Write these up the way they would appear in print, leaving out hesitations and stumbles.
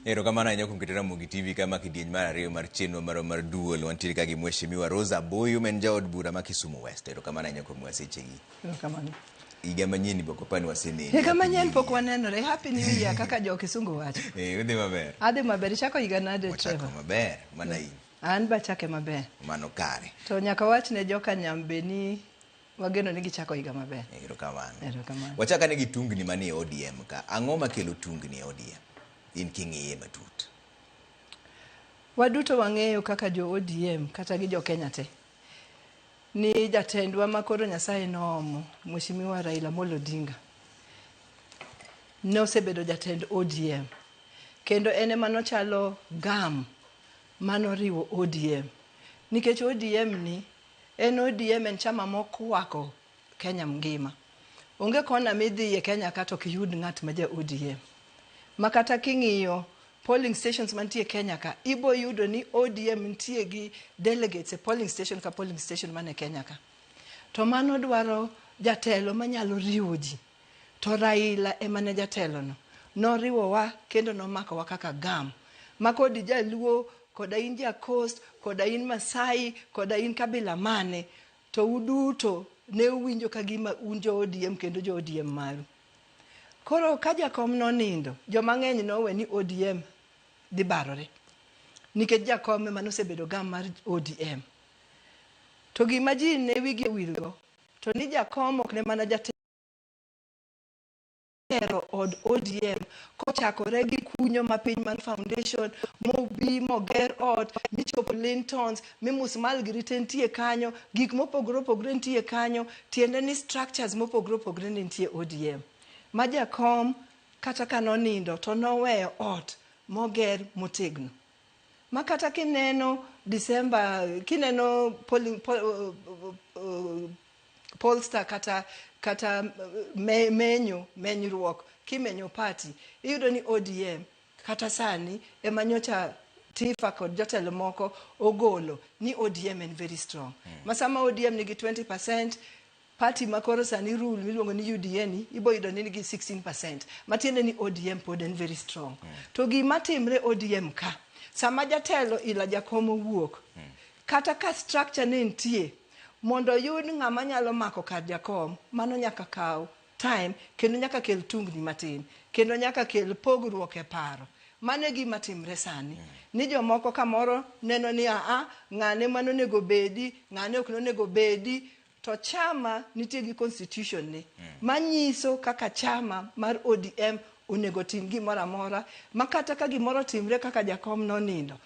Ero kamana nyakum kitera Ramogi TV kama kidieny mar ariyo mar chenro mar duol wantiere ka gi mheshimiwa Rozaah Buyu men jaod bura ma Kisumu West. Ero kamana nyakum wasechegi. Ero kamano. Higa manyien boko pani waseneni. Higa manyien pok wanenore. Happy New Year kaka jo Kisungu wacho. Udhi maber. Adhi maber. Chako higa nade Trevor? Chako maber. Mana in. An ba chake maber. Mano kare. To nyaka wach ne joka nyambe ni wageno ni gichako higa maber. Ero kamano. Ero kamano. Wachaka ne gi tungni manie ODM ka. Ang'o makelo tungni ODM? In king'iye matut. Waduto wang'eyo kaka jo ODM kata gi jo Kenya te. Ni jatendwa makoro Nyasaye noomo, Mheshimiwa Raila Amolo Odinga. Ne osebedo jatend ODM. Kendo ene manochalo gam manoriwo ODM. Nikech ODM ni en chama mokwako Kenya mngima. Onge kona midhiye Kenya kata ok yud ng'at ma ja ODM. Makata king'iyo polling stations mantie Kenya ka, ibo yudo ni ODM ntie gi delegates e polling station ka polling station mane Kenya ka. To mano dwaro jatelo manyalo riwo ji. To Raila emane jatelo no. Noriwo wa kendo nomako wa kaka gam. Makodi jaluo, koda in ja Coast, koda in Masai, koda in kabila mane. To uduto ne uwinjo kagima unjo ODM kendo jo ODM maru. Koro ka jakom nonindo, joma ng'eny nowe ni ODM dhi barore. Nikech jakom ema nosebedo gam mar ODM. To gima ji ne wigi wirgo, to ni jakom ok ne mana jatelo od ODM kochakore gi kunyo mapiny man foundation, mobi moger ot, michopo lintons, mimusmal girite ntie kanyo, gik mopogore opogore ntie kanyo, tiende ni structures mopogore opogore ntie ODM. Majakom kata kanonindo to noweyo ot moger motegno. Makata kineno December, kineno pollster kata menyruok, kimenyo party, iyudo ni ODM kata sani emanyocha Tifa kod jotelo moko ogolo ni ODM en very strong. Masama ODM nigi 20%, party makoro sani rule miluongo ni UDA ni ibo yudo ni nigi 16%. Matiende ni ODM pod en very strong. To gima timre ODM ka, sama jatelo ila jakom wuok, kata ka structure ne ntie, mondo yud ng'ama nyalo mako kar jakom, mano nyaka kaw time, kendo nyaka kel tungni matin, kendo nyaka kel pogruok e paro. Mane gima timre sani. Ni jomoko kamoro neno ni ng'ane mano nego bedi, ng'ane ok nego bedi. To chama nitie gi constitution ni manyiso kaka chama mar ODM onego tim gimoro amora, makata ka gimoro timre kaka jakom nonindo,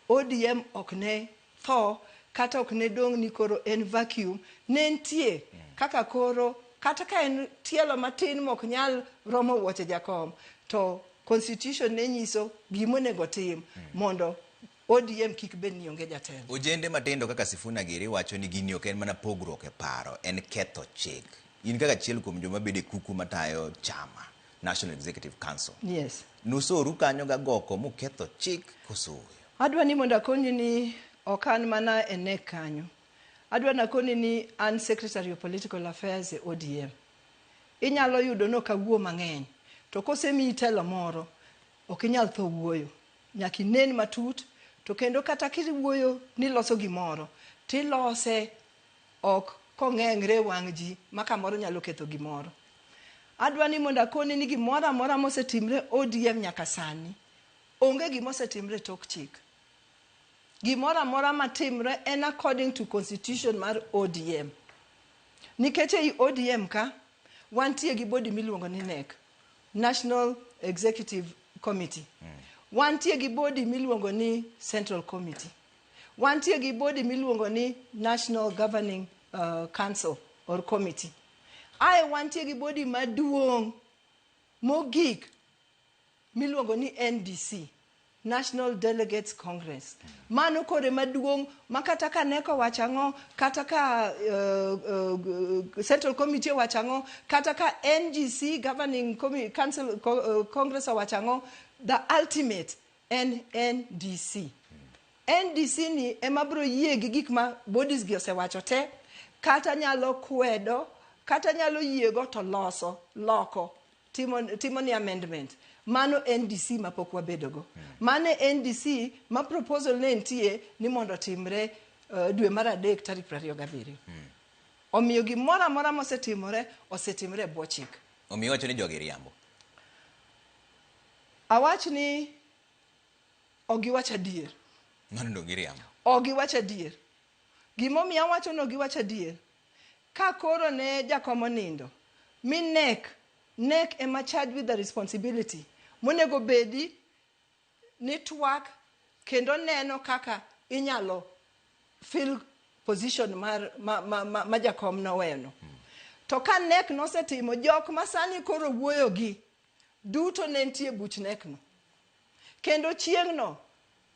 ODM ok ne tho kata ok ne dong ni koro en vacuum, ne ntie kaka koro kata ka en tielo matin mok nyal romo wuoche jakom, to constitution ne nyiso gimonego tim mondo ODM kik ben ni onge jatelo. Ojende matendo kaka Sifuna Giri wacho ni gini ok en mana pogruok e paro, en ketho chik. In kaka achiel kuom joma bede kuku matayo chama, National Executive Council. Yes. Nusoru kanyo ga goko muketho chik koso. Adwa ni mondo akoni ni okan mana ene kanyo. Adwa nakoni ni an Secretary of Political Affairs e ODM. Inyalo yudo no kawuo mang'eny. To kosemi telo moro, ok inyal tho wuoyo. Nyaki nen matut. To kendo kata kiwuoyo ni loso gimoro, tilose ok kong'engre wang' ji maka moro nyalo ketho gimoro. Adwa ni mondo akoni ni gimoro amora mosetimre ODM nyaka sani, onge gimosetimre tok chik. Gimoro amora matimre en according to constitution mar ODM. Nikech ei ODM ka, wantie gi body miluongo ni NEC, National Executive Committee. Wantie gi body miluongo ni Central Committee. Wantie gi body miluongo ni National Governing Council or Committee. Wantie gi body maduong' mogik miluongo ni NDC, National Delegates Congress. Mano kore maduong' makata ka neko wachang'o, kata ka Central Committee wachang'o, kata ka NGC Governing Council Congress wachang'o, the ultimate NDC. NDC ni emabro yie gi gik ma bodies gi osewacho te, kata nyalo kwedo, kata nyalo yiego to loko timo ni amendment. Mano NDC mapok wabedogo. Mane NDC ma proposal ne nitie ni mondo timre dwe mar adek tarik 27. Omiyo gimoro amora osetimore bwo chik. Omiyo wacho ni jogi riambo. Awach ni ogiwacho adier. Mano ndo giriambo. Ogiwacho adier. Gimomiyo awacho no giwacho adier. Ka koro ne jakomo nindo. Mi nek ema charged with the responsibility. Monego bedi ni twak kendo neno kaka inyalo fill position ma jakom no weno. To ka nek nosetimo jok masani koro wuoyo gi duto ne nitie buch nek no. Kendo chieng' no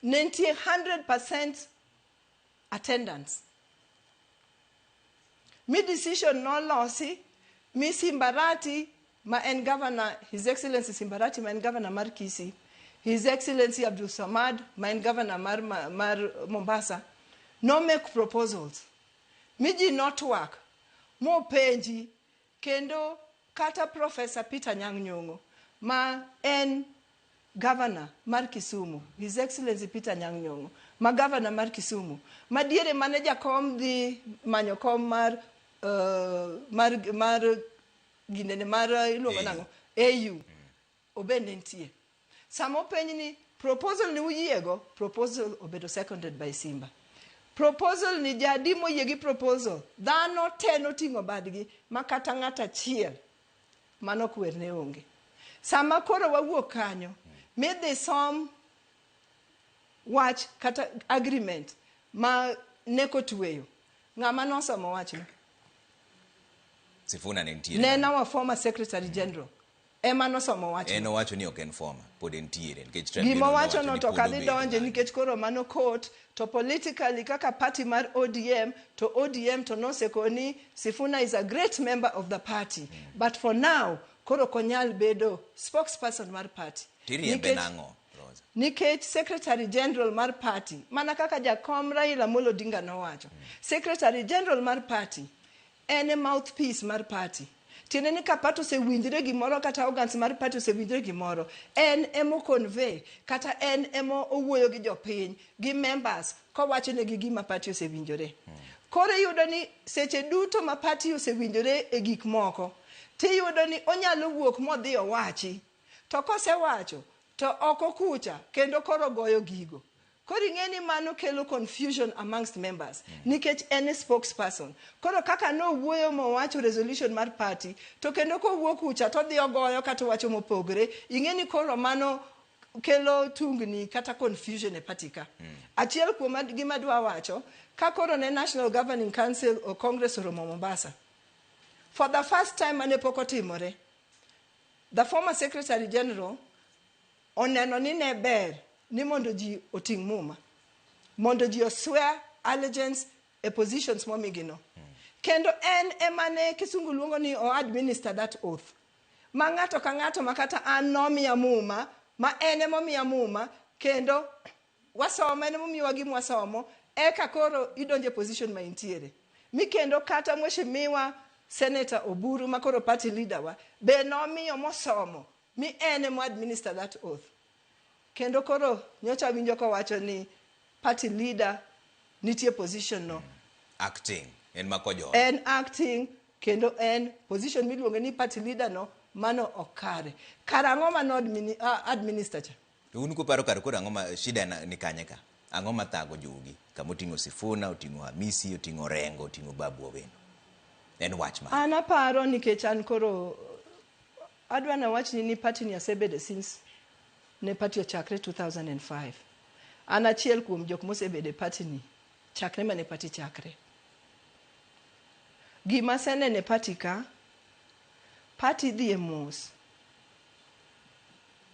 ne nitie 100% attendance. Mi decision no losi, mi Simbarati ma en governor, His Excellency Simbarati ma en governor mar Kisii, His Excellency Abdul Samad ma en governor mar Mombasa, no make proposals. Miji not work. Mo penji kendo kata Professor Peter Nyang'nyong'o ma en governor mar Kisumu, His Excellency Peter Nyang'nyong'o ma governor mar Kisumu, ma diere mane jakom dhi manyo kom mar ginene mar iluongo nango AU obende nitie. Samo penj ni proposal ni uyiego, proposal obedo seconded by Simba. Proposal ni jadi moyie gi proposal, dhano te noting'o badgi ma kata ng'ata achiel mano kwer ne onge. Sama koro wawuok kanyo, midhi som wach kata agreement ma neko tweyo. Ng'ama nosomo wachno? Sifuna ne ntiere. Nena wa former Secretary General. Ema nosomo wachno. Eno wacho ni ok en former, pod ntiere. Gima wacho no to kadhi donje nikech koro mano court to politically kaka party mar ODM to noseko ni Sifuna is a great member of the party. But for now, koro konyal bedo spokesperson mar party. Tiri embe nango, Rosa. Nikech Secretary General mar party, mana kaka jakom Raila Amolo Odinga nowacho. Secretary General mar party en a mouthpiece mar party. Tiene ni ka pato se winjre gimoro kata organs mar party se winjre gimoro, en emo convey kata en emo owuoyo gi jopiny gi members kowacho ne gi gima party ose winjore. Koro yudo ni seche duto ma party ose winjore e gik moko, tiyudo ni onyalo wuok modhi owachi. To kosewacho to oko kucha kendo koro goyo gigo. Koro ing'eni mano kelo confusion amongst members. Nikech en a spokesperson. Koro kaka no wuoyo mowacho resolution mar party, to kendo ko wuok kucha to dhi ogoyo kata wacho mopogre, ing'eni koro mano kelo tungni kata confusion e party ka. Achiel kuom gima dwa wacho, ka koro ne National Governing Council o Congress oromo Mombasa. For the first time mane pok otimore, the former Secretary General oneno ni ne ber ni mondo ji oting' muma, mondo ji oswear allegiance e positions momigino. Kendo en emane kisungu luongo ni o administer that oath. Ma ng'ato ka ng'ato makata an nomiya muma, ma en emomiya muma, kendo wasomo en emomiwa gima wasomo, eka koro idonje position ma intiere. Mi kendo kata mheshimiwa Senator Oburu ma koro party leader wa, be nomiyo mosomo, mi en emo administer that oath. Kendo koro nyocha winjo ko wacho ni party leader nitie position no. Acting. En makojo. En acting kendo en position miluongo ni party leader no mano okare. Karang'o ma no administer cha. To un kuparo kar koro ang'o ma shida ni kanye ka. Ang'o ma thago jogi. Kamoting'o Sifuna, oting'o Hamisi, oting'o Rengo, oting'o Babu Owino. En wach ma. An aparo nikech an koro adwa na wach ni party ni asebede since ne party ochakre 2005. An achiel kuom jok mosebede party ni chakre mane party chakre. Gima sene ne party ka, party dhi e mos.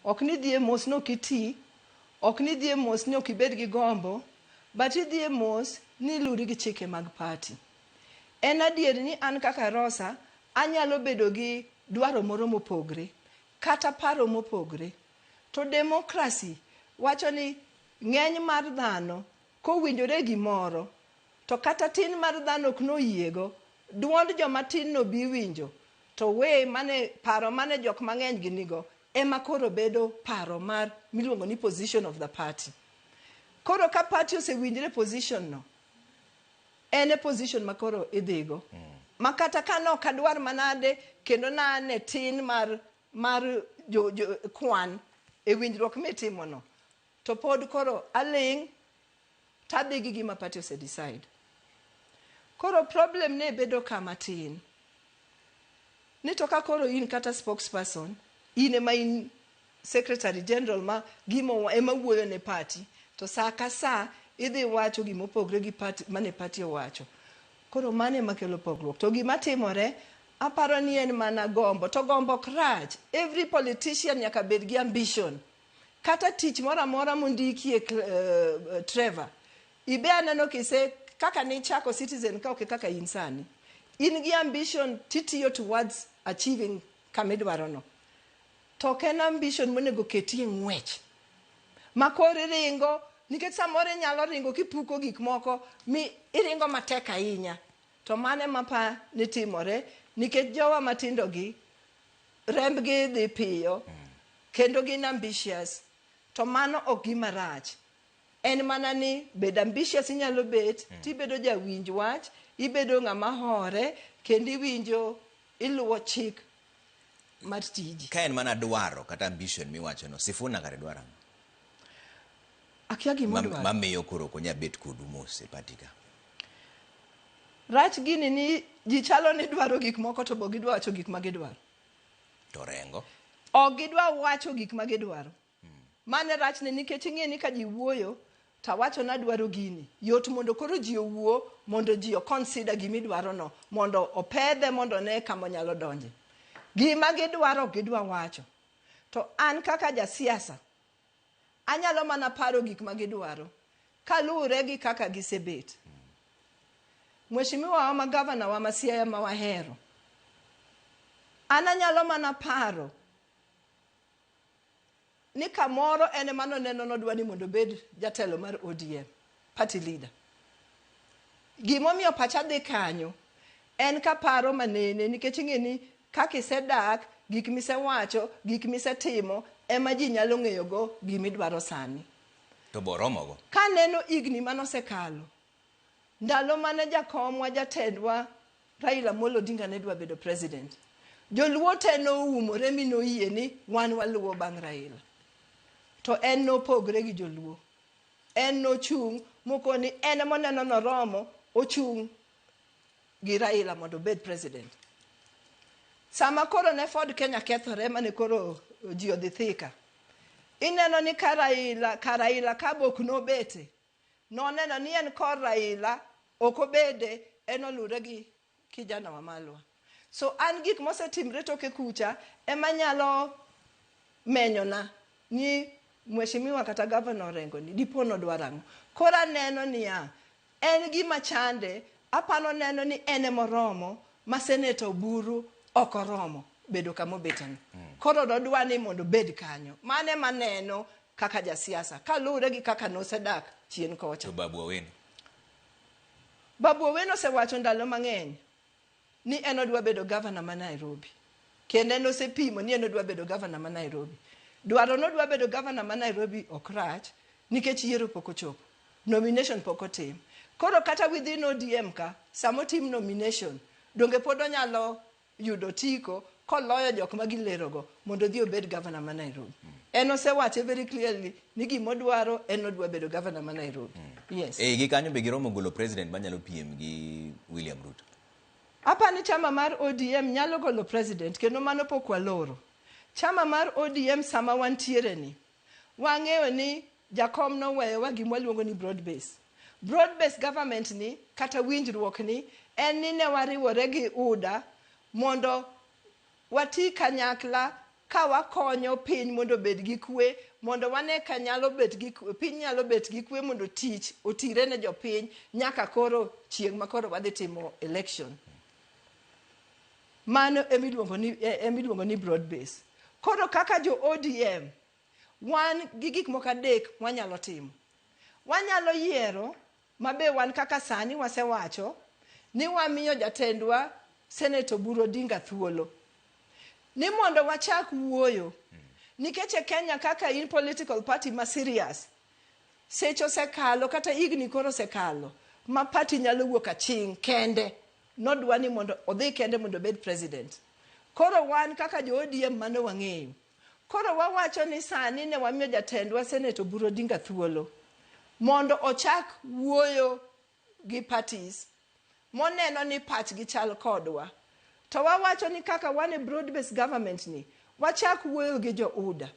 Ok ni dhi e mos no kiti, ok ni dhi e mos ni ok ibed gi gombo, but idhi e mos ni luri gi chike mag party. En adier ni an kaka Rosa anyalo bedo gi dwaro moro mopogre, kata paro mopogre. To democracy wacho ni ng'eny mar dhano kowinjore gimoro, to kata tin mar dhano ok noyiego, duond joma tin no bi winjo, to we mane paro mane jok mang'eny ginigo ema koro bedo paro mar miluongo ni position of the party. Koro ka party osewinjre position no, ene position makoro idhigo. Makata kano kadwar manade kendo nane tin mar kwan e winjruok mitimo no, to pod koro aling tadhi gi gima party ose decide. Koro problem ne bedo kama tin. Ni to ka koro in kata spokesperson, in ema in secretary general ma gimo ema wuoyo ne party, to saa ka saa idhi wacho gima opogre gi party mane party owacho. Koro mane makelo pogruok. To gima timore, aparo ni en mana gombo. To gombo krach. Every politician nyaka bed gi ambition. Kata tich mora mora mondiki Trevor. Ibe aneno kise kaka ni chako Citizen ka kaka insani. In gi ambition titiyo towards achieving kamidwaro no. To ken ambition monego keti ng'wech. Makori ringo nikech samore nyalo ringo kipuko gik moko mi iringo matek ahinya. To mane mapa ni timore nikech jowa matindo gi rembgi dhi piyo kendo gin ambitious. To mano ok gima rach. En mana ni bed ambitious inyalo bet, tibedo jawinj wach, ibedo ng'ama hore kendo iwinjo iluwo chik mar tiji. Ka en mana dwaro kata ambition miwacho no, Sifuna kare dwaro ang'o? Akia gima dwaro. Mamiyo koro konya bet kodu mos e patika. Rach gini ni ji chalo ni dwaro gik moko to bo gidwa wacho gik ma gidwaro. To rengo? O gidwa wacho gik ma gidwaro. Mane rach ni nikech ing'e ni ka ji wuoyo ta wacho na dwaro gini. Yot mondo koro ji owuo mondo ji o consider gimi dwaro no, mondo opedhe mondo ne kama nyalo donje. Gima gidwaro gidwa wacho. To an kaka jasiasa anyalo mana paro gik ma gidwaro kalure gi kaka gisebet. Mheshimiwa wa magavana wa Siaya ma wahero. Ananyalo mana paro ni kamoro ene mano neno nodwani mondo bed jatelo mar ODM, party leader. Gimomiyo pacha dhi kanyo en ka paro manene nikech ing'eni kaka isedak, gik misewacho, gik misetimo ema ji nyalo ng'eyogo gimidwaro sani. To boromogo? Ka neno igni manosekalo, ndalo mane jakomwa jatendwa Raila Amolo Odinga ne dwa bedo president, joluo te noumore mi noyie ni wan waluwo bang' Raila. To en nopogre gi joluo. En nochung' moko ni en moneno noromo ochung' gi Raila mondo bed president. Sama koro ne Ford Kenya kethore mane koro ji odhi thika. Ineno ni ka Raila kabok nobete. Noneno ni en kor Raila okobede en olure gi kijana wa Malwa. So an gik mosetimre toke kucha ema nyalo menyona ni mheshimiwa kata governor rengo ni dipono dwarang'o. Kora neno niya en gima chande, apano neno ni ene moromo ma Senator Oburu okoromo bedo kama obetani. Koro dodwa ni mondo bed kanyo. Mane maneno kaka jasiasa kalure gi kaka nosedak chien kocha. To Babu Owino? Babu Owino osewacho ndalo mang'eny ni en odwa bedo governor ma Nairobi. Kendo en osepimo ni en odwa bedo governor ma Nairobi. Dwaro nodwa bedo governor ma Nairobi okrach nikech yiero pok ochopo. Nomination pok otim. Koro kata within ODM ka samo tim nomination donge pod onyalo yudo tiko koloyo jok ma gilerogo mondo dhi obed governor ma Nairobi. En osewache very clearly ni gimodwaro en odwa bedo governor ma Nairobi. Yes. Gi kanyo be giromo golo president manyalo piem gi William Ruto. Apa ni chama mar ODM nyalo golo president kendo mano pok waloro. Chama mar ODM sama wantiere ni wang'eyo ni jakom noweyowa gima waluongo ni broad base. Broad base government ni kata winjruok ni en ni ne wariwore gi UDA mondo wati kanyakla ka wakonyo piny mondo bed gi kwe, mondo wane ka nyalo bet gi piny nyalo bet gi kwe mondo tich otire ne jopiny nyaka koro chieng' ma koro wadhi timo election. Mano emiluongo ni broad base. Koro kaka jo ODM wan gi gik moko adek wanyalo timo. Wanyalo yiero mabe wan kaka sani wasewacho ni wamiyo jatendwa Senator Oburu Odinga thuolo ni mondo wachak wuoyo nikech e Kenya kaka in political party ma serious secho sekalo kata igni koro sekalo ma party nyalo wuok aching kende nodwa ni mondo odhi kende mondo bed president. Koro wan kaka jo ODM mano wang'eyo. Koro wawacho ni sani ne wamiyo jatendwa Senator Oburu Odinga thuolo mondo ochak wuoyo gi parties moneno ni pachgi chal kodwa. To wawacho ni kaka wan e broad based government ni wachak wuoyo gi jo UDA.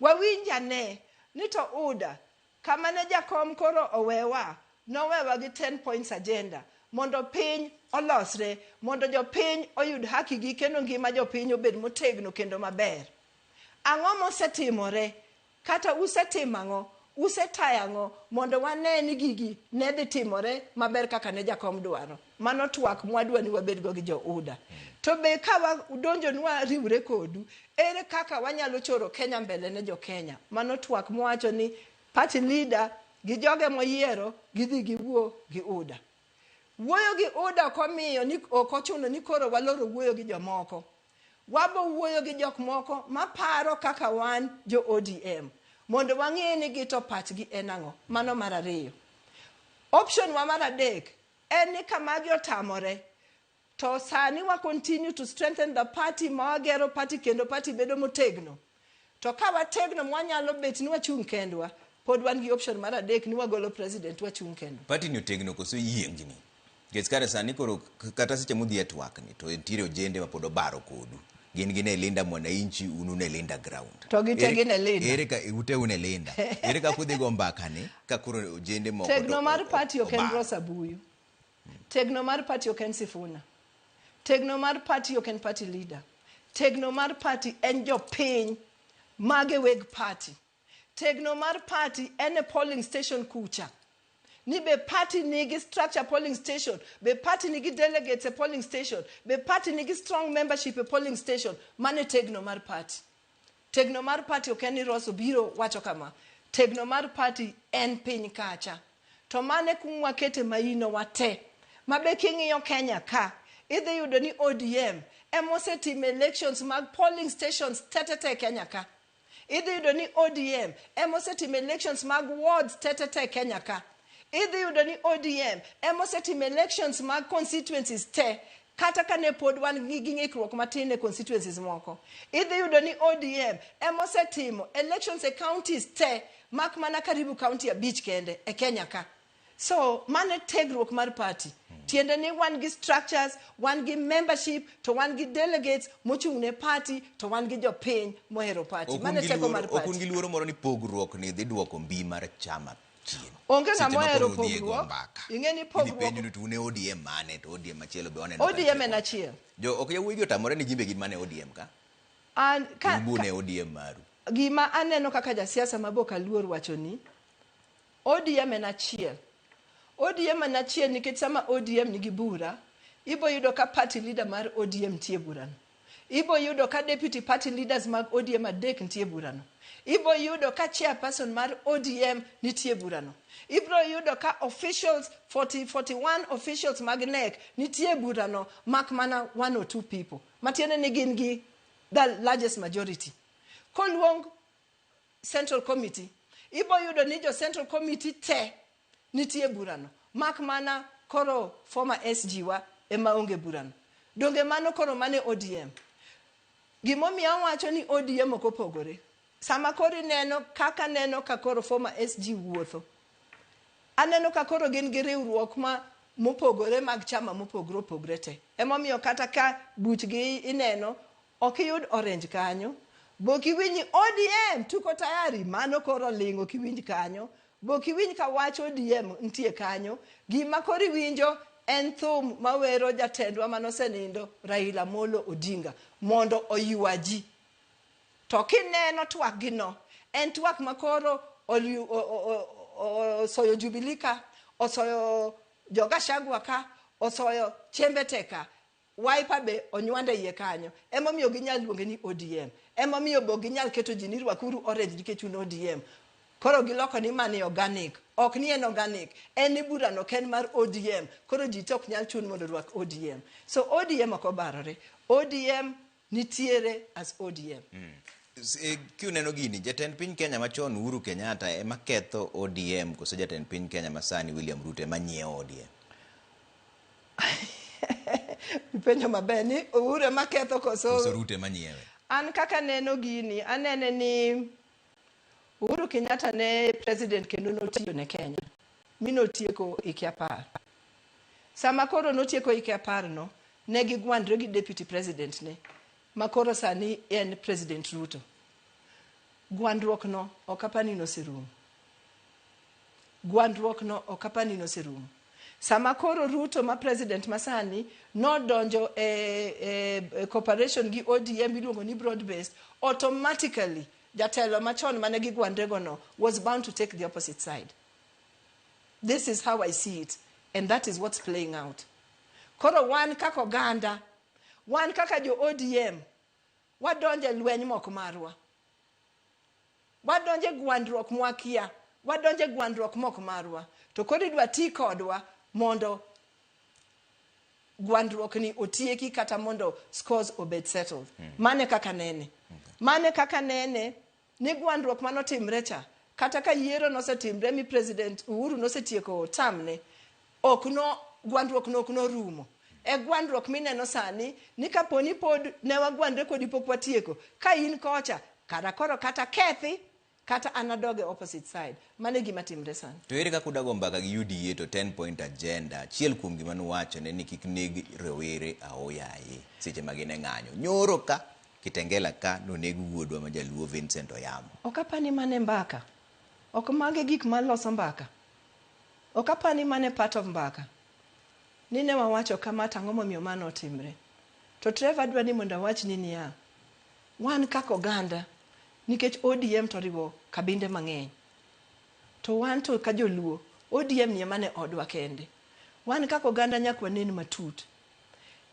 Wawinjane ni to UDA kama ne jakom koro owewa nowewa gi 10 points agenda mondo piny olosre, mondo jo piny oyud haki gi kendo ngima jo piny obed motegno kendo maber. Ang'o mosetimore kata usetimo ang'o, usetayo ang'o mondo wane ni gigi ne dhi timore maber kaka ne jakom dwaro. Mano twak mwadwa ni wabed go gi jo UDA. To be ka udonjo nwa riwre kodu, ere kaka wanyalo choro Kenya mbele ne jo Kenya. Mano twak mwacho ni party leader gi joge moyiero gidhi giwuo gi UDA. Wuoyo gi UDA komiyo ni okochuno ni koro waloro wuoyo gi jomoko. Wabo wuoyo gi jok moko maparo kaka wan jo ODM mondo wang'e ni gito pachgi en ang'o. Mano mar ariyo. Option wa mar adek en ni kama gi otamore to sani wa continue to strengthen the party ma wagero party kendo party bedo motegno. To ka wategno mwanyalo bet ni wachung kendwa pod wan gi option mar adek ni wagolo president wachung kendwa. Party ni otegno koso yiengni. Kare sani koro kata seche mudhi e twak ni to entiere ojende ma pod obaro kodu. Gin gine linda mwananchi unu ne linda ground. To gite gine linda. Ere ka ute une linda. Ere ka kudhi go mbaka ni ka koro ojende moko. Tegno mar party oken Rozaah Buyu. Tegno mar party oken Sifuna. Tegno mar party oken party leader. Tegno mar party en jo piny mage weg party. Tegno mar party en a polling station kucha. Ni be party nigi structure polling station, be party nigi delegates a polling station, be party nigi strong membership a polling station. Mane tegno mar party. Tegno mar party okeni Rozaah biro wacho kama. Tegno mar party en piny kacha. To mane kumwa kete maino wate. Mabe king'iyo Kenya ka. Idhi yudo ni ODM emosetim elections mag polling stations tetete Kenya ka. Idhi yudo ni ODM emosetim elections mag wards tetete Kenya ka. Idhi yudo ni ODM emosetim elections mag constituencies te kata kane pod wan gi ng'ikruok matin e constituencies moko. Idhi yudo ni ODM emosetimo elections e counties te mak mana karibu county 5 kende e Kenya ka. So mane tegruok mar party. Tiende ni wan gi structures, wan gi membership, to wan gi delegates mochung ne party, to wan gi jopiny mohero party. Mane teko mar party. Okun gi luoro moro ni pogruok ni dhi duoko mbii mar chama chien. Onge ng'ama ohero pogruok. Ing'e ni pogruok. Penjo ni tune ODM mane to ODM machielo be waneno. ODM en achiel. Jo ok yawuoyi otamore ni jimbe gin mane ODM ka. An ka bune ODM maru. Gima aneno kaka jasiasa maboka luor wacho ni ODM en achiel. ODM en achiel nikech sama ODM nigi bura, ibo yudo ka party leader mar ODM tie burano. Ibo yudo ka deputy party leaders mag ODM adek nitie burano. Ibo yudo ka chairperson mar ODM nitie burano. Ibo yudo ka officials 41 officials mag NEC nitie burano mak mana 1 or 2 people. Matiende ni gin gi the largest majority. Koluong Central Committee, ibo yudo ni jo Central Committee te nitie burano. Mak mana koro former SG wa ema onge burano. Donge mano koro mane ODM. Gimomiyo wacho ni ODM ok opogore. Sama koro neno kaka neno ka koro former SG wuotho. Aneno ka koro gin gi riwruok ma mopogore mag chama mopogore opogore te. Emomiyo kata ka buchgi ineno ok yud orange kanyo. Boki winji ODM tuko tayari mano koro lingo kiwinj kanyo. Boki winji ka wacho ODM ntie kanyo. Gima koro winjo en thum mawero jatendwa manosenindo Raila Molo Odinga mondo oyua ji. To kineno twak gino en twak makoro osoyo Jubilee ka, osoyo Jogashagwa ka, osoyo Chembete ka. Wiper be onywanda iye kanyo. Emomiyo ginyal luonge ni ODM. Emomiyo bo ginyal keto ji ni rwakuru orange nikech un ODM. Koro giloko ni mani organic. Ok ni en organic. En ni burano ken mar ODM. Koro ji tok nyal chun mondo rwak ODM. So ODM ok obarore. ODM nitiere as ODM. Kiuneno gini, jatend piny Kenya machon Uhuru Kenyatta ema ketho ODM koso jatend piny Kenya masani William Ruto ema nyiewo ODM? Penjo maber ni Uhuru ema ketho koso Ruto ema nyiewe. An kaka neno gini, anene ni Uhuru Kenyatta ne president kendo notiyo ne Kenya. Mi notieko hike 10. Sama koro notieko hike 10 no, ne gigwandre gi deputy president ne. Makoro sani en President Ruto. Gwandruok no okapani noserumo. Gwandruok no okapani noserumo. Sama koro Ruto ma president masani no donjo cooperation gi ODM miluongo ni broad based, automatically jatelo machon mane gi gwandrego no was bound to take the opposite side. This is how I see it, and that is what's playing out. Koro wan kaka oganda, wan kaka jo ODM, wadonje lweny mok marwa. Wadonje gwandruok mwakia, wadonje gwandruok mok marwa. To koro idwa ti kodwa mondo gwandruok ni otieki kata mondo scores obed settled. Mane kaka nene. Mane kaka nene ni gwandruok manotimre cha. Kata ka yiero nosetimre mi President Uhuru nosetieko tamne, okno gwandruok no okno rumo. E gwandruok mineno sani ni kaponi pod ne wagwandre kodi pok watieko, ka in kocha kata koro kata kethi kata anadoge opposite side. Mane gima timre sani. To ere kaka udago mbaka gi UDA to 10-point agenda achiel kuom gima nuwacho ne ni kik neg rowere aoyaye seche magine ng'anyo. Nyoro ka Kitengela ka noneg wuodwa ma jaluo Vincent Oyamo. Okapani mane mbaka. Ok mage gik maloso mbaka. Okapani mane part of mbaka. Nine wawacho kama tang'o momiyo mano otimre. To Trevor dwa ni mondo awach ni niya. Wan kaka oganda nikech ODM to riwo kabinde mang'eny. To wan to ka joluo ODM ni mane odwa kende. Wan kaka oganda nyakwa nen matut.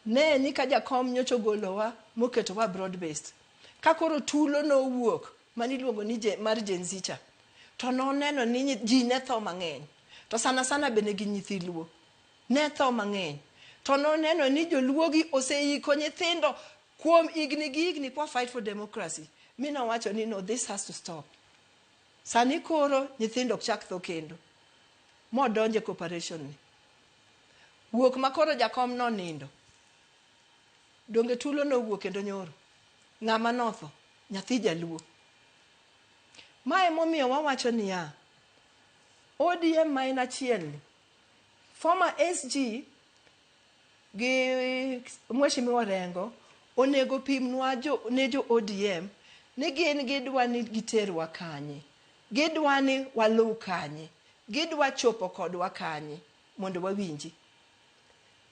Ne ni ka jakom nyocho golowa moketo wa broad based. Ka koro tulo no wuok mani luongo ni mar Gen Z cha. To noneno ni ji ne tho mang'eny. To sana bende gi nyithi luo. Ne tho mang'eny. To noneno ni joluogi oseiko nyithindo kuom igni kwa fight for democracy. Mina wacho ni no, this has to stop. Sani koro nyithindo chak tho kendo. Mo donje cooperation ni. Wuok makoro jakom no nindo. Donge tulo no wuok kendo nyoro. Ng'ama notho, nyathi jaluo. Mae momiyo wawacho ni ya. ODM ma en achiel ni. Former SG gi Mheshimiwa Rengo onego pimnwa ne jo ODM ni gin gidwa ni giterwa kanye. Gidwa ni walu kanye. Gidwa chopo kodwa kanye mondo wawinji.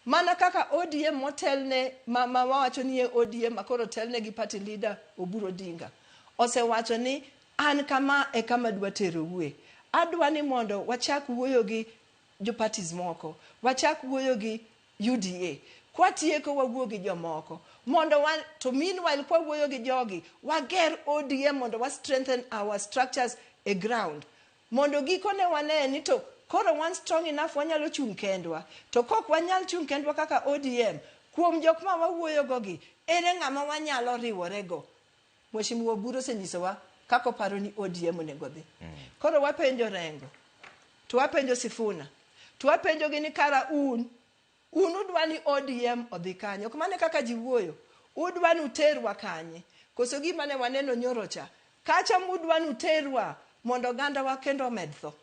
Mana kaka ODM motelne mama wacho ni ODM makoro telne gi party leader Oburu Odinga. Osewacho ni an kama e kama dwa tero uwe. Adwa ni mondo wachak wuoyo gi jo parties moko. Wachak wuoyo gi UDA. Kwa tieko wawuo gi jomoko. Mondo to meanwhile kwa wuoyo gi jogi, wager ODM mondo wa strengthen our structures a ground. Mondo gikone wane ni to koro wan strong enough wanyalo chung kendwa. To kok wanyal chung kendwa kaka ODM, kuom jok ma wawuoyo gogi, ere ng'ama wanyalo riworego. Mheshimiwa Oburu osenyisowa kako paro ni ODM onego dhi. Koro wapenjo Rengo. To wapenjo Sifuna. To wapenjo gi ni kara udwa ni ODM odhi kanye. Ok mane kaka ji wuoyo. Udwa ni uterwa kanye. Koso gima ne waneno nyoro cha. Kacha udwa ni uterwa mondo ganda wa kendo medtho.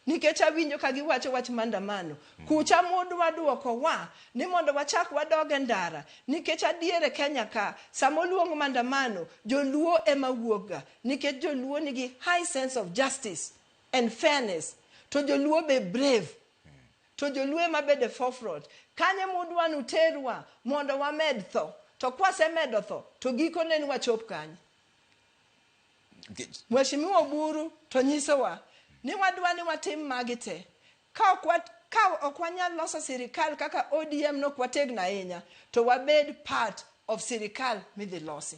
Nikech awinjo ka giwacho wach maandamano. Kucha udwa duoko wa ni mondo wachak wadoge ndara. Nikech adiere Kenya ka samoluong maandamano joluo ema wuoga. Nikech joluo nigi high sense of justice and fairness. To joluo be brave. To joluo ema bede forefront. Kanye udwa nuterwa mondo wamed tho. To kwase medo tho to giko ne wachop kanye. Mheshimiwa Oburu to nyisowa ni wadwa ni watim magite. Ka okwanyal loso sirikal kaka ODM no kwategna ahinya to wabed part of sirikal midhi losi.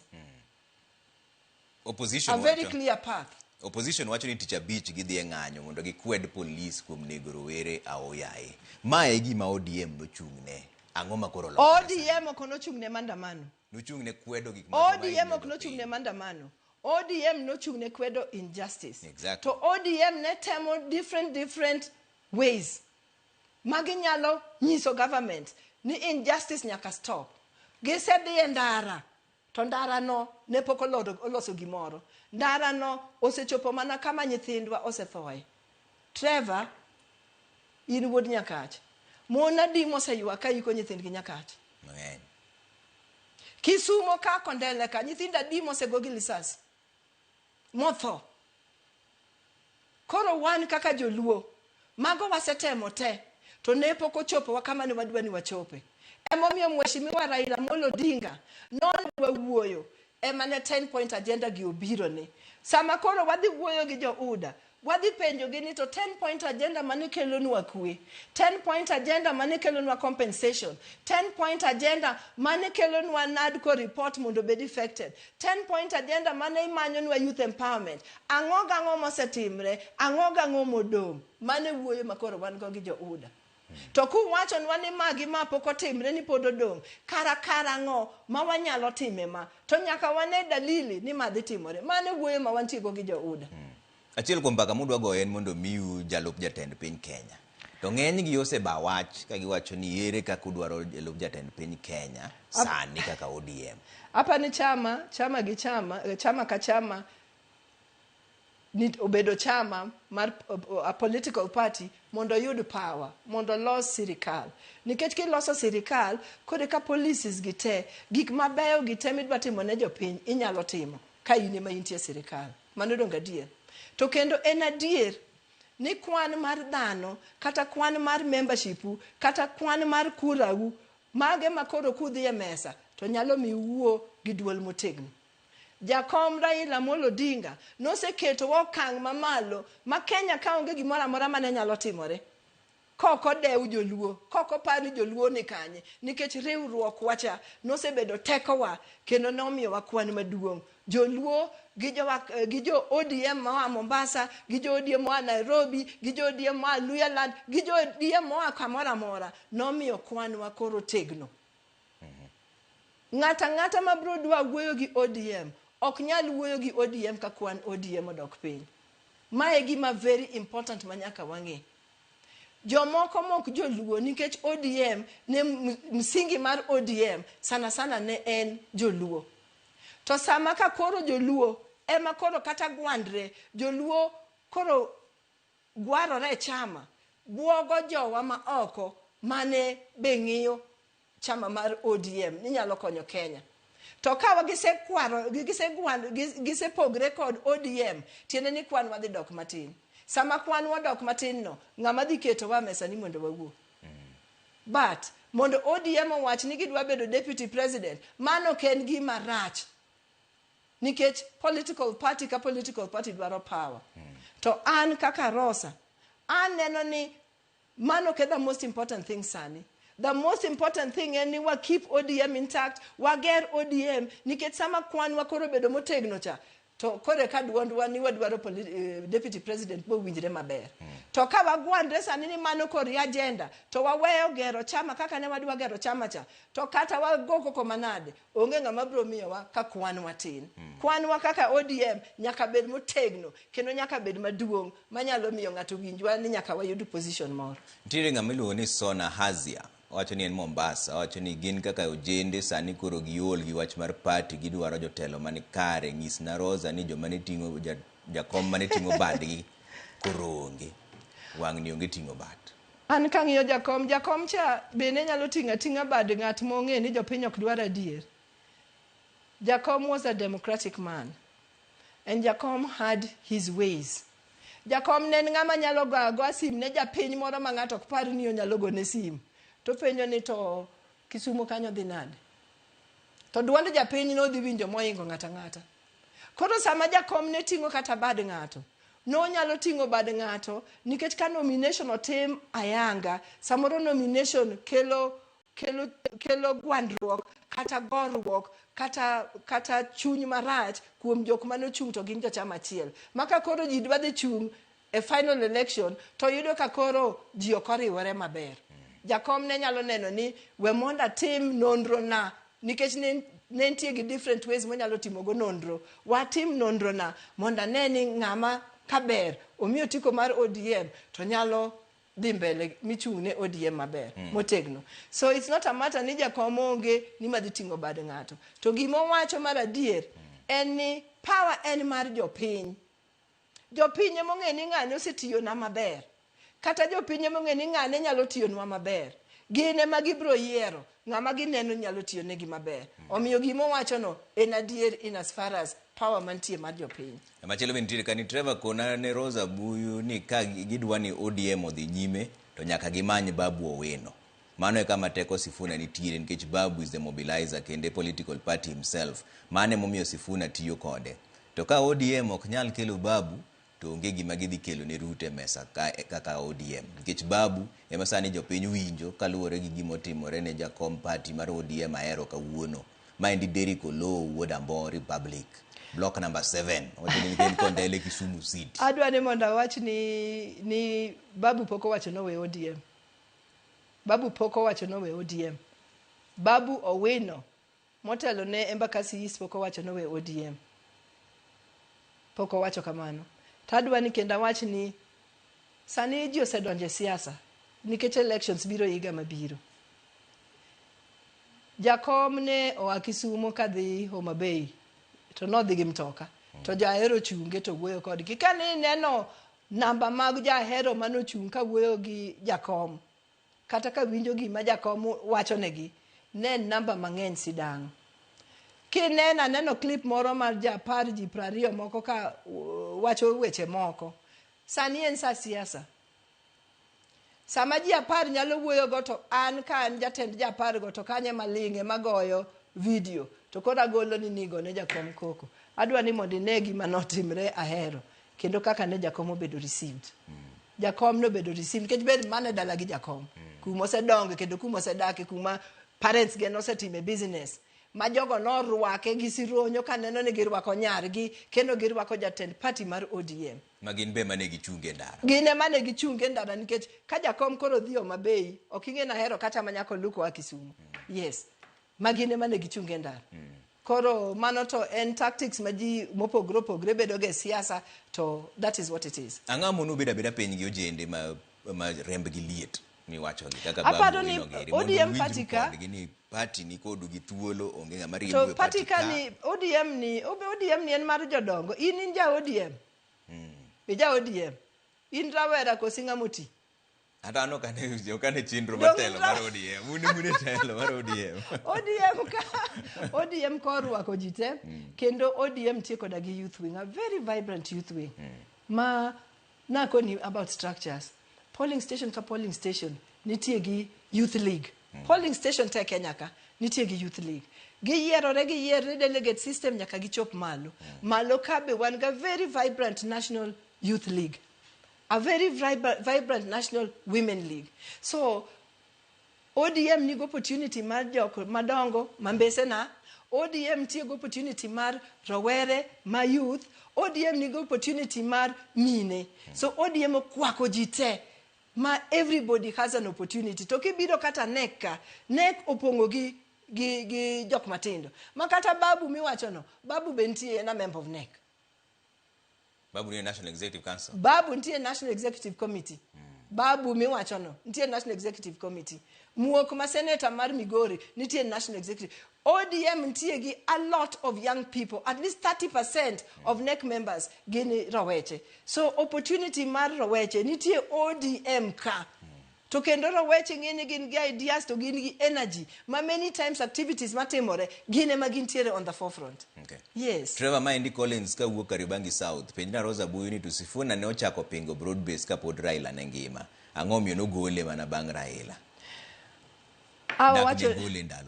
Opposition a very clear path. Opposition wacho ni tich abich gidhi ng'anyo mondo gikwed police kuom nego rowere aoyaye. Mae gima ODM no chung'ne. Ang'o makoro ODM ok nochung' ne mandamano. Nochung' ne kwedo gik ODM ok nochung' ne mandamano. ODM nochung' ne kwedo injustice. Exactly. To ODM ne temo different ways. Maginyalo nyiso government ni injustice nyaka stop. Gisedhi e ndara. To ndara no ne pok oloso gimoro. Ndara no osechopo mana kama nyithindwa osethoe. Trevor, in wuod Nyakach. Mona di moseywa ka iko nyithindgi Nyakach. Mang'eny. Kisumo ka Kondele ka nyithinda di mosego gi lisasi. Motho. Koro wan kaka joluo. Mago wasetemo te. To ne pok ochopo kama ne wadwa ni wachope. Emomiyo Mheshimiwa Raila Amolo Odinga nodwa wuoyo ema ne 10-point agenda gi obiro ne. Sama koro wadhi wuoyo gi jo UDA, wadhi penjo gi ni to 10-point agenda mane kelonwa kwe, 10-point agenda mane kelonwa compensation, 10-point agenda mane kelonwa NADCO report mondo bed affected, 10-point agenda mane imanyonwa youth empowerment. Ang'o gang'o mosetimre, ang'o gang'o modong', mane wuoyo makoro wan go gi jo UDA. To kuwacho nwa ni magi ma pok otimre ni pod odong', kara ng'o ma wanyalo time ma, to nyaka wane dalili ni ma dhi timore. Mane wuoyo ma wantiego gi jo UDA. Achiel kuom mbaka mudwa goyo en mondo miu jalup jatend piny Kenya. To ng'eny gi oseba wach ka giwacho ni ere kaka udwaro jalup jatend piny Kenya sani kaka ODM. Hapa ni chama ka chama ni obedo chama mar a political party mondo yud power, mondo los sirikal. Nikech kiloso sirikal, kode ka policies gite, gik mabeyo gite midwa timo ne jopiny inyalo timo ka in ema intie sirikal. Mano dong' adier. To kendo en adier ni kwan mar dhano, kata kwan mar membershipu, kata kwan mar kurau, mage makoro kudhi e mesa, to nyalo miwuo gi duol motegno. Jakom Raila Amolo Odinga noseketo okang' mamalo ma Kenya ka onge gimoro amora mane nyalo timore. Koko dew joluo, koko pani joluo ni kanye, nikech riwruok wacha nosebedo tekowa kendo nomiyo wa kwan maduong'. Joluo gi jo ODM ma Mombasa, gi jo ODM ma Nairobi, gi jo ODM ma Luyaland, gi jo ODM ma kamora mora, nomiyo kwan wa koro tegno. Ng'ata ma bro dwa wuoyo gi ODM ok nyal wuoyo gi ODM ka kwan ODM odok piny. Mae gima very important manyaka wang'e. Jomoko mok joluo nikech ODM ne msingi mar ODM sana ne en joluo. To sama ka koro joluo ema koro kata gwandre, joluo koro gwarore chama, buogo jowa ma oko mane beng'iyo chama mar ODM ni nyalo konyo Kenya. To kawa gisepogre kod ODM, tiende ni kwan wadhi dok matin. Sama kwan wadok matin no, ng'ama dhi keto wa mesa ni mondo wawuo. But mondo ODM owach ni gidwa bedo deputy president, mano ken gima rach. Nikech political party ka political party dwaro power. To an kaka Rosa, an neno ni mano ke the most important thing sani. The most important thing is ni wa keep ODM intact, wa ger ODM, nikech sama kwan wa koro bedo motegno cha. To kore ka duondwa ni wadwaro deputy president bo winjre maber. To ka wagwandre sani ni mano kori agenda, to waweyo gero chama kaka ne wadwa gero chama cha. To kata wagoko komanade, onge ng'ama bro miyowa ka kwan watin. Kwan wa kaka ODM nyaka bed motegno, kendo nyaka bed maduong' manyalo miyo ng'ato winjwa ni nyaka wayud position moro. Ntiere ng'ama iluongo ni Sona Hazia. Wacho ni en Mombasa, wacho ni gin kaka ojende sani koro giol gi wach mar party, gidwaro jotelo mani kare. Ng'is na Rosa ni joma ne ting'o jakom mane ting'o badgi koro onge. Wang' ni onge ting'o bad. An kang'iyo jakom cha bende nyalo ting'a bad ng'at mong'e ni jopiny ok dwar adier. Jakom was a democratic man. And Jakom had his ways. Jakom ne ng'ama nyalo go sim ne japiny moro ma ng'ato ok par ni onyalo go ne sim. To penjo ni to Kisumo kanyo dhi nade. To duond japiny no dhi winjo moingo ng'ata. Koro sama Jakom ne ting'o kata bad ng'ato, no nyalo ting'o bad ng'ato nikech ka nomination otim ayanga, samoro nomination kelo gwandruok kata gorruok kata chuny marach kuom jok mane chung to gin jochama achiel. Maka koro ji dwa dhi chung e final election to yudo ka koro ji ok oriwore maber. jakom ne nyalo neno ni we monda tim nonro na nikech ne nitie gi different ways monyalo timo go nonro watim nonro na monda ne ni ng'ama kaber omiyo tiko mar ODM to nyalo dhi mbele michung'ne ODM maber motegno. So it's not a matter ni jakom onge ni madhi tingo bad ng'ato to gimo wacho mar adier en ni power en mar jopiny emong'e ni ng'ane osetiyo na maber kata jopiny emong'e ni ng'ane nyalo tiyo nwa maber gine ma gibro yiero ng'ama gineno nyalo tiyo negi maber omiyo gimo wacho no en adier in as far as power mantie mar jopiny. Machielo bende kani Trevor kona ne Rozaah Buyu ni ka gidwa ni ODM odhi nyime to nyaka gimany Babu Owino. Mano e kama teko Sifuna nitiere nikech Babu is the mobilizer kende political party himself. Mane momiyo Sifuna tiyo kode. To ka ODM ok nyal kelo Babu to onge gima gidhi kelo ne Rute mesa kaka ODM. Nikech Babu ema sani jopiny winjo kaluwore gi gima otimore ne jakom party mar ODM ahero kawuono. Maendi Derrick Oloo Wuod Ambo Republic. Block number 7 wajeni ken kondele Kisumu City. Adwa ni monda wach ni Babu poko wacho no we ODM. Babu poko wacho no we ODM. Babu Owino motelo ne Embakasi East poko wacho no we ODM. Poko wacho kamano. Tadwa ni kenda wach ni sani ji osedonje siasa nikech elections biro higa mabiro. Jakom ne oa Kisumu kadhi Homa Bay to nodhi gi mtoka to jahero chunge to wuoyo kodgi kane neno namba mag jahero manochung ka wuoyo gi jakom kata ka winjo gima jakom wacho negi ne namba mang'eny sidang' kinena neno clip moro mar japar ji 20 moko ka wacho weche moko sani en sa siasa sama ji 10 nyalo wuoyo go to an ka an jatend japar go to kanye malinge magoyo video to kora golo ni nigo ne jakom koko adwa ni mondo inegi manotimre ahero kendo kaka ne jakom obedo received jakom no bedo received kech bed mane dala gi jakom kuma osedongo kendo kuma osedake kuma parents ge nosetime business ma jogo norwake gi sironyo kaneno ni girwako nyargi kendo girwako jatend party mar ODM magin be mane gichunge ndara gine mane gichunge ndara nikech ka jakom koro dhiyo mabei okinge na hero kata manyako luko wa Kisumu yes magine mane gichunge ndara koro mano to en tactics maji mopogre bedo ge siasa to that is what it is. Ang'amo no beda piny gi ojende ma remb gi liet miwacho gi kaka Babu Owino ODM patika ni party ni kodu gi thuolo onge ng'ama riembo to patika ni ODM ni en mar jodongo in ja ODM ja ODM in rawera kosinga moti atano kane chinro matelo mar ODM mune telo mar ODM ODM korwako jite kendo ODM tieko dagi youth wing a very vibrant youth wing ma nakoni about structures polling station ka polling station nitie gi youth league polling station te Kenya ka nitie gi youth league giyiero delegate system nyaka gichop malo kabe wan ga very vibrant national youth league a very vibrant national women league so ODM ni opportunity mar joko madongo mambese na ODM tiego opportunity mar rowere ma youth ODM ni opportunity mar mine so ODM okwako jite ma everybody has an opportunity to kibiro kata nek opongo gi jok matindo makata Babu miwacho no Babu bentie na member of nek Babu ni National Executive Council Babu ntie National Executive Committee Babu miwacho no ntie National Executive Committee muok ma senator mar Migori ntie National Executive ODM ntie gi a lot of young people at least 30% of NEC members gini raweche so opportunity mar raweche ntie ODM ka to kendo raweche ngene gin gi ideas to gin gi energy ma many times activities matimore gine magintiere on the forefront. Okay. Yes. Trevor Maendi Collins ka wuok Karibangi South penjna Rozaah Buyu ni to Sifuna ne ochako pingo broad base ka pod Raila ne ngima ang'omiyo no gole mana bang' Raila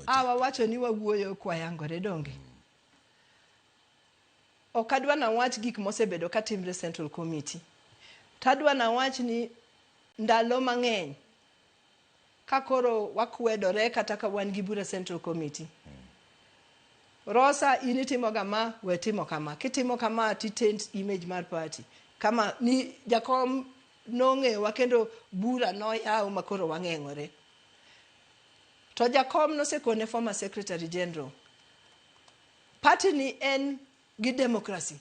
awa wacho ni wawuoyo kwa yangore donge okadwa na wach gik mosebedo katimre Central Committee tadwa na wach ni ndalo mang'eny kakoro wakwedore kata ka wan gi bura Central Committee Rosa initimo gama wetimo kama kitimo kama titent image mar party kama ni jakom nong'ewa kendo bura no yaw makoro wang'eng'ore to jakom nosekone former secretary general party ni en gi democracy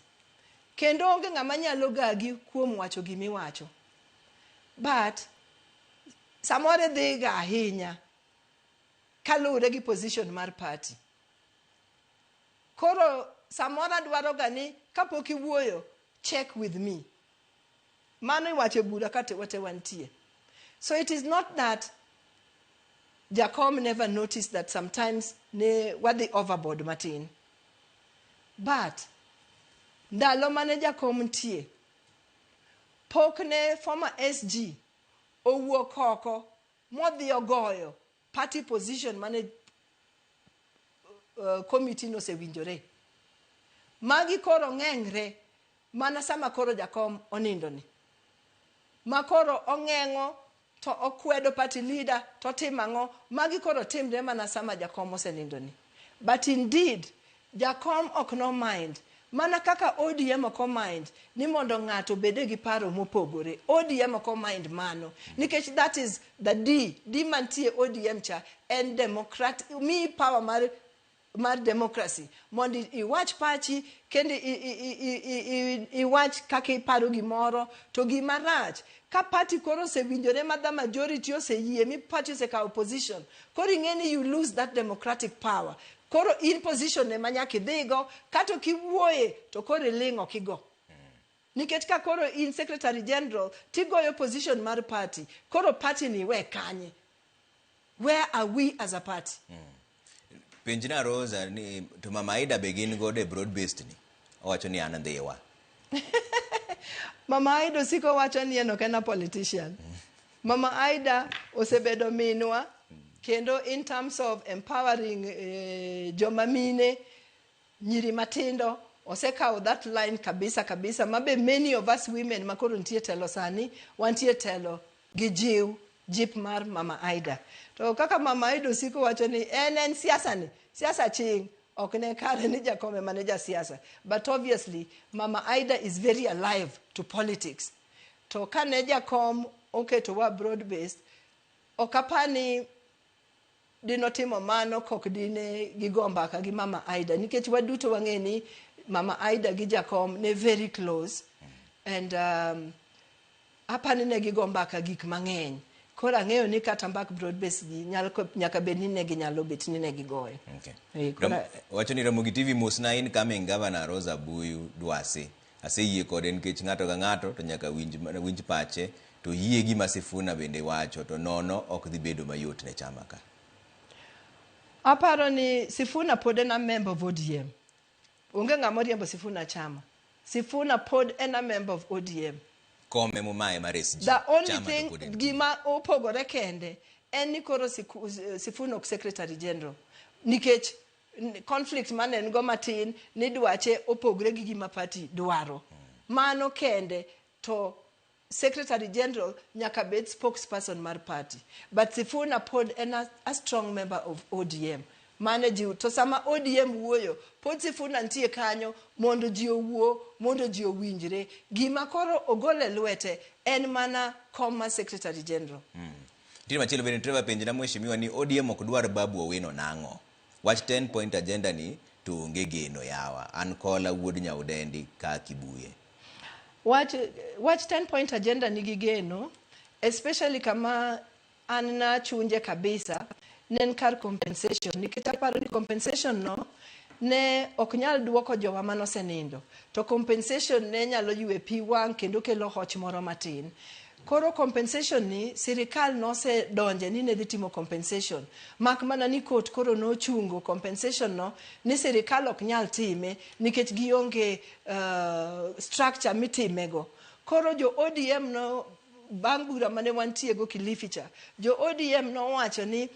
kendo onge ng'ama nyalo gagi kuom wacho gimiwacho but samore dhiga ahinya kaluwore gi position mar party koro samora dwaro gani kapok iwuoyo check with me mano iwacho bura kate wate wantie. So it is not that Jacom never noticed that sometimes ne wadhi overboard matin. But ndalo mane Jacom tie pok ne former SG owuok oko modhi ogoyo party position mane committee no se winjore. Magi koro ng'engre mana sama koro Jacom onindo ni. Ma koro ong'eng'o to okwedo party leader to timango magi koro timre mana sama Jacom osenindo ni. But indeed Jacom ok no mind mana kaka ODM ok mind ni mondo ng'ato bede gi paro mopogore. ODM ok mind mano nikech that is the D mantie ODM cha and democrat mi power mar democracy mondo iwach pachi kendo iwach kaka iparo gimoro to gimarach ka party koro osewinjore ma the majority oseyie mi party osekawo opposition koro ing'eni you lose that democratic power koro in position ne manyaka idhigo kata kiwuoye to koro iling'o kigo nikech ka koro in secretary general tigoyo position mar party koro party ni we kanye where are we as a party Penjina Rosa ni to Mama Aida begin go de broad based ni owacho ni an ndhiwa Mama Aida siko wacho ni en ok en politician Mama Aida osebedo minwa kendo in terms of empowering joma mine nyiri matindo osekawo that line kabisa mabe many of us women makoro ntie telo sani wantie telo gi jip mar Mama Aida to kaka Mama Aida siko wacho ni en siasa ching ok ne kare ni Jacom manager siasa but obviously Mama Aida is very alive to politics to kane Jacom oketo wa broad based okapani dinotimo mano kok dine gigombaka gi Mama Aida nikech waduto wang'eni Mama Aida gi Jacom ne very close and apani ne gigombaka gik mang'eny koro ang'eyo ni kata mbak broad base gi nyaka bed ni ne ginyalo bet ni ne gigoyo. Okay. Wacho ni Ramogi TV musna incoming governor Rozaah Buyu dwasi aseyie kode nikech ng'ato ka ng'ato to nyaka winj pache to yie gi Sifuna bende wacho to nono ok dhi bedo mayot ne chama ka. Aparo ni Sifuna pod en a member of ODM. Onge ng'ama riembo Sifuna chama. Sifuna pod en a member of ODM. Kome mumaye mares ji. The only thing gima opogore kende en ni koro Sifuna ok secretary general. Nikech conflict man en go matin ni dwache opogore gi gima party dwaro. Mano kende to secretary general nyaka bet spokesperson mar party. But Sifuna pod en a strong member of ODM. Mane ji to sama ODM wuoyo pod Sifuna ntie kanyo mondo ji owuo mondo ji owinjre gima koro ogole lwete en mana koma secretary general. Tiri machielo bende Trevor penjina mheshimiwa ni ODM ok dwar Babu Owino nang'o. Wach 10 point agenda ni to onge geno yawa an kola wuod nyaudendi ka Kibuye. Watch 10 point agenda nigi geno especially kama an na chunje kabisa nen kar compensation nikech aparo ni compensation no ne ok nyal duoko jowa manosenindo to compensation ne nyalo ywe pi wang kendo kelo hoch moro matin koro compensation ni sirikal no se donje ni ne dhi timo compensation mak mana ni court koro no chungo compensation no ni sirikal ok nyal time nikech gionge structure mitimego koro jo ODM no bangura mane wantie go Kilifi cha jo ODM no wacho ni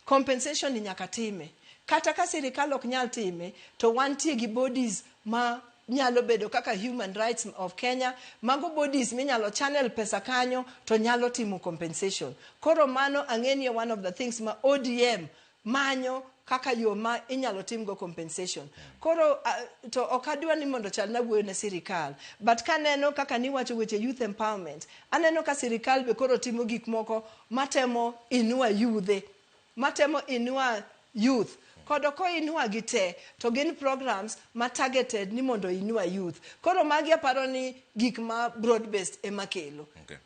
compensation ni nyaka time kata ka sirikal ok nyal time to wantie gi bodies ma nyalo bedo kaka Human Rights of Kenya mago bodies minyalo channel pesa kanyo to nyalo timo compensation koro mano ang'eni one of the things ma ODM manyo kaka yo ma inyalo timgo compensation koro to okadwa ni mondo chal na wuoyo ne sirikal but kaneno kaka ni wacho weche youth empowerment aneno ka sirikal be koro timo gik moko matemo inua yudhe matemo inua youth kodo ko inua gite to gin programs ma targeted ni mondo inua youth koro magi aparo ni gik ma broad based emakelo. Okay.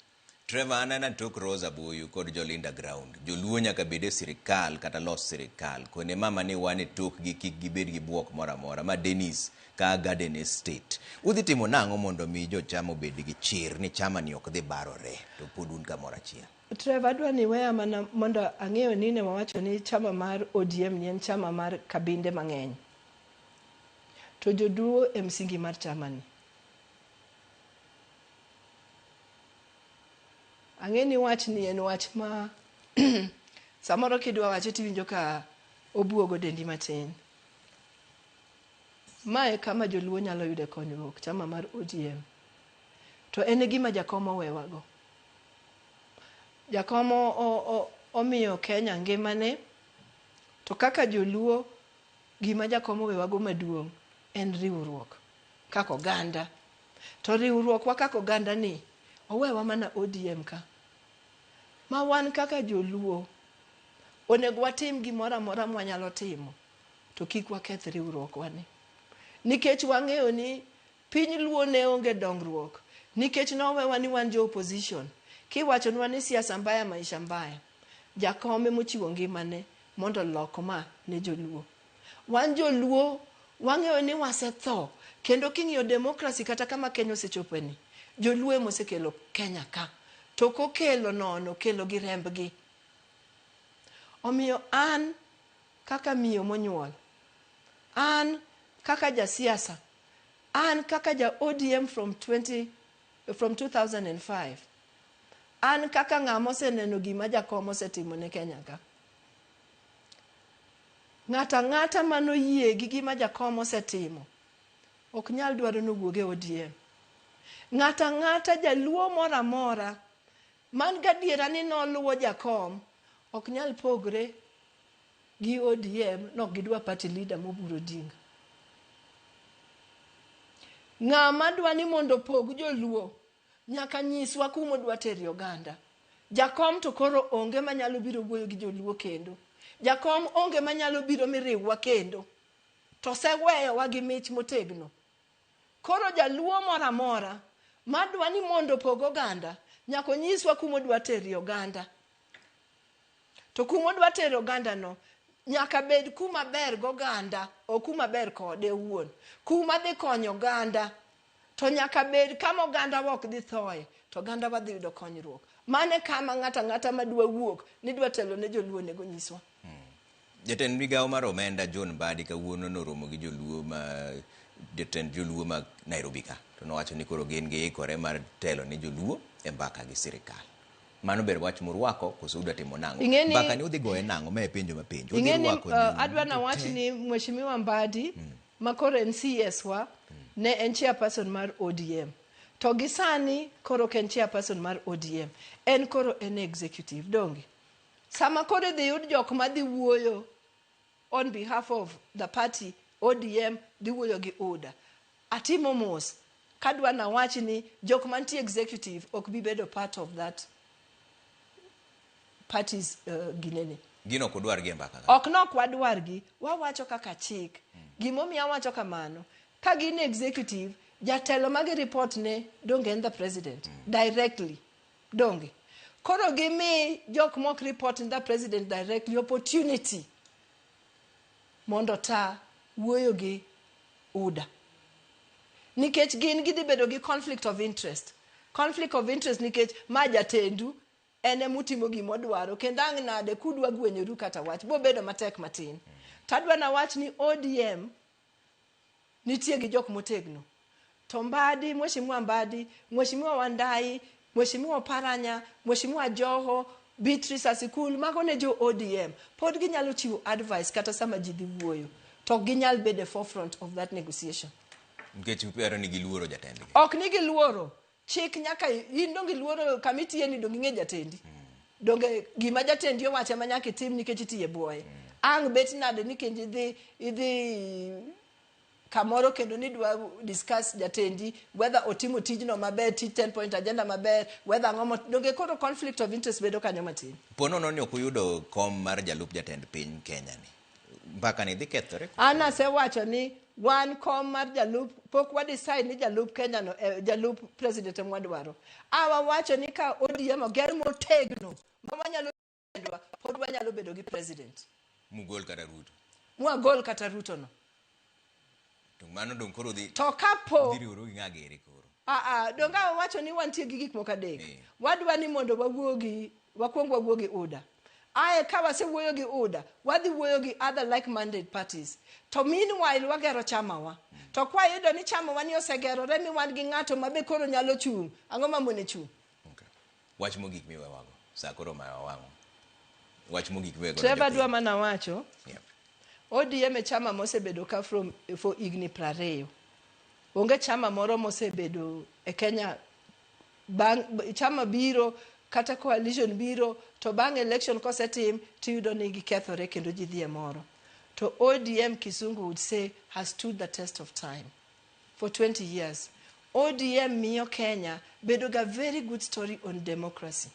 Trevor, anana tok Rozaah Buyu kod jolinda ground. Joluo nyaka bede sirikal kata los sirikal. Kone mama ni wane tok gi kik gibed gi buok mora mora. Ma Dennis ka Garden Estate. Udhi timo nang'o mondo mi jo chamo bed gi chir ni chama ni ok dhi barore. To podun ka mora chia. Trevor, adwa ni weya mana mondo ang'eyo ni ne wawacho ni chama mar ODM ni en chama mar kabinde mang'eny. To joduo e msingi mar chama ni. Ang'e ni wach ni en wach ma samoro kidwa wache tiwinjo ka obuogo dendi matin. Mae kama joluo nyalo yude konyruok chama mar ODM. To en gima jakomo wewago. Jakomo omiyo Kenya ngimane to kaka joluo gima jakomo wewago maduong' en riwruok kaka oganda. To riwruok wa kaka oganda ni owewa mana ODM ka. Ma wan kaka joluo onego watim gimoro amora mwanyalo timo to kik waketh riwruok wani. Nikech wang'eyo ni piny luo ne onge dongruok nikech nowewa ni wan jo opposition. Kiwacho nwa ni siasa mbaya maisha mbaya. Jakome mochiwo ngimane mondo loko ma ne joluo. Wan joluo wang'eyo ni wasetho kendo king'iyo demokrasi kata kama Kenya osechopeni. Joluo mosekelo Kenya ka. To kokelo nono kelo gi rembgi. Omiyo an kaka miyo monyuol. An kaka jasiasa. An kaka ja ODM from 2005. An kaka ng'ama oseneno gima jakomo osetimo ne Kenya ka. Ng'ata manoyie gi gima jakomo osetimo ok nyal dwaro nowuoge ODM. Ng'ata jaluo mora mora man gadiera ni noluwo jakom ok nyal pogre gi ODM nok gidwa party leader moburo dinga. Ng'ama dwa ni mondo pog joluo nyaka nyiswa kuma dwa teri oganda. Jakom to koro onge manyalo biro wuoyo gi joluo kendo. Jakom onge manyalo biro miriwa kendo. To seweyo wa gi mich motegno. Koro jaluo mora mora madwa ni mondo pog oganda nyaka nyiswa kuma dwa teri oganda. To kuma dwa teri oganda no nyaka bed kuma ber goganda o kuma ber kode wuon. Kuma dhi konyo oganda. To nyaka bed kama oganda wok dhi thoye to oganda wa dhi yudo konyruok. Mane kama ng'ata madwa wuok ni dwa telo ne joluo nego nyiswa. Jatend migawo mar omenda John Mbadi kawuono noromo gi joluo ma jatend joluo ma Nairobi ka. To nowacho ni koro gin giikore mar telo ne joluo e mbaka gi sirikal. Mano ber wach murwako koso udwa timo nang'o. Mbaka ni udhi goye nang'o ma e penjo mapenjo. Udhi rwako adwa na wach ni Mheshimiwa Mbadi makoro en CS wa ne en chairperson mar ODM. To gisani koro ken chairperson mar ODM. En koro en executive dongi. Sama koro dhi yud jok ma dhi wuoyo on behalf of the party ODM dhi wuoyo gi UDA. Atimo mos kadwa na wach ni jok mantie executive ok bi bedo part of that parties ginene. Gino kudwar gi mbaka. Ok nok wadwar gi, wawacho kaka chik. Gimomiyo wacho kamano, ka gin executive, jatelo magi report ne donge en the president directly. Donge. Koro gimi jok mok report in the president directly opportunity mondo ta wuoyo gi UDA. Nikech gin gidhi bedo gi conflict of interest. Conflict of interest nikech ma jatendu ene mutimo gimodwaro kendo ang' nade kudwa gwenyoru kata wach bo bedo matek matin. Tadwa na wach ni ODM nitie gi jok motegno. To Mbadi, Mheshimiwa Mbadi, Mheshimiwa Wandai, Mheshimiwa Paranya, Mheshimiwa Joho, Beatrice Asikul, mago ne jo ODM. Pod ginyalo chiwo advice kata sama ji dhi wuoyo. To ginyal bede forefront of that negotiation. Nikech upero ni giluoro jatendgi. Ok ni giluoro. Chik nyaka in dongi luoro kamiti ni dongi nge jatendi. Donge gima jatendi owacho ma nyaka tim nikech itiye buoye. Ang bet nade ni kenji idhi kamoro kendo ni dwa discuss jatendi whether otimo tijno maber, tij 10 point agenda maber, whether ngomo donge koro conflict of interest bedo kanyo matin. Pono no ni okuyudo kom mar jalup jatend piny Kenya ni. Mpaka ni dhi kethore. Ana se wacho ni wan kom mar jalup pok wa decide ni jalup Kenya no jalup president mwadwaro. Awa wacho ni ka ODM oger motegno ma wanyalo ndwa pod wanyalo bedo gi president. Mugol kata Ruto. Mwagol kata Ruto no. Mano dong koro dhi. To kapo. Dhi riwruok gi ng'agere koro. Donga wacho ni wantie gi gik moko adek. Wadwa ni mondo wakwong wawuo gi UDA. Aye ka wasewuoyo gi UDA, wadhi wuoyo gi other like-minded parties. To meanwhile wagero chama wa. To kwa yudo ni chama wa ni osegerore mi wan gi ng'ato mabe koro nyalo chung'. Ang'o ma mone chung'? Okay. Wach mogik miwe wago. Sa koro ma wawango. Wach mogik miwe go. Trevor dwa mana wacho. Yep. ODM e chama mosebedo ka for igni 20. Onge chama moro mosebedo e Kenya chama biro kata coalition biro to bang election kosetim tiyudo ni gikethore kendo ji dhie moro. To ODM Kisungu would say has stood the test of time for 20 years. ODM miyo Kenya bedo ga very good story on democracy.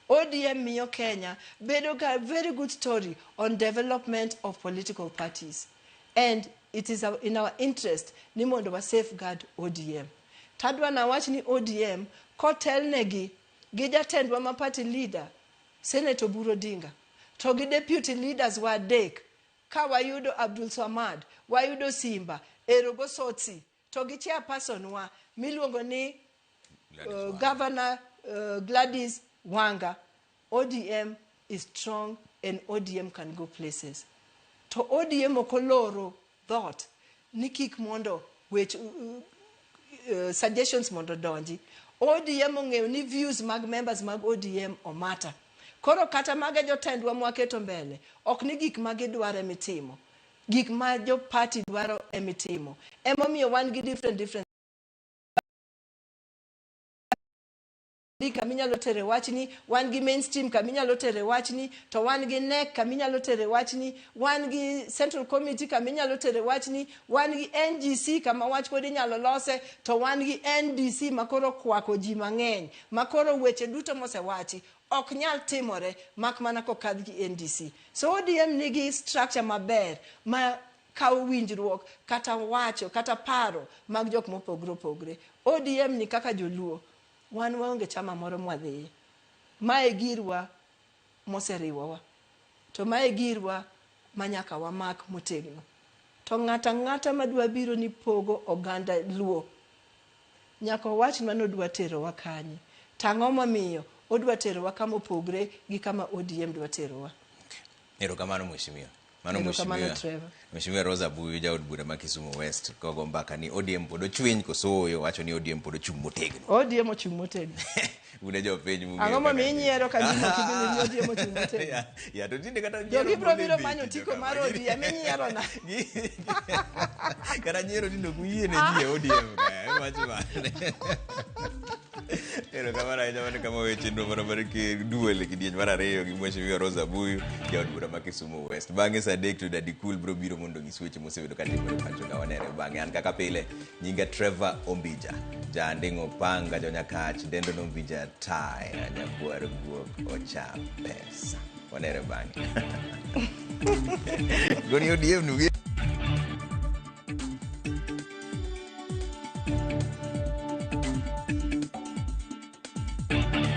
ODM miyo Kenya bedo ga very good story on development of political parties. And it is in our interest ni mondo wa safeguard ODM. Tadwa na wach ni ODM kotelnegi gi jatendwa ma party leader Senator Buro Dinga to gi deputy leaders wa adek ka wayudo Abdul Samad, wayudo Simba, Erogo Sotsi to gi chairperson wa miluongo ni Governor Gladys Wanga. ODM is strong and ODM can go places. To ODM okoloro thought ni kik mondo which suggestions mondo donji. ODM ong'eyo ni views mag members mag ODM o matter. Koro kata mage jotendwa mwaketo mbele ok ni gik mage dwaro emitimo. Gik ma jo party dwaro emitimo. Emomiyo wan gi different kaminyalo tere wachni, wan gi mainstream kaminyalo tere wachni, to wan gi NEC kaminyalo tere wachni, wan gi Central Committee kaminyalo tere wachni, wan gi NGC kama wach pod inyalo lose, to wan gi NDC makoro kwako ji mang'eny, makoro weche duto mosewachi ok nyal timore mak mana kokadh gi NDC. So ODM nigi structure maber ma kawo winjruok kata wacho kata paro mag jok mopogre opogre. ODM ni kaka joluo wan waonge chama moro mwadhiye. Mae girwa moseriwowa. To mae girwa manyaka wamak motegno. To ng'ata madwa biro ni pogo oganda luo. Nyaka wach mano dwa tero wa kanye. Tang'o momiyo odwa tero wa kama opogre gi kama ODM dwa tero wa. Erokamano mheshimiwa. Mheshimiwa Rozaah Buyu jaod bura ma Kisumu West kogo mbaka ni ODM pod ochwiny kosoyo wacho ni ODM pod ochung' motegno. ODM ochung' motegno. Une jo piny mung'eyo. Ang'o ma minyiero ka gino kibini ni ODM ochung' motegno. Ya to tinde kata jogi biro manyo tiko mar ODM minyiero na. Kata nyiero tinde kuyie ne ji ODM ka wacho mane. Erokamano ahinya mane kama weche chenro mar duel kidieny mar ariyo gi Mheshimiwa Rozaah Buyu jaod bura ma Kisumu West. Bang'e saa adek to Dadi Cool bro biro mondo nyis weche mosebedo katimore pacho ka wanere bang'e. An kaka pile nyinga Trevor Ombija janding'o panga jonyakach dendo nombija taya nyakwar guok ocha pesa wanere bang'e. Goni ODM nugi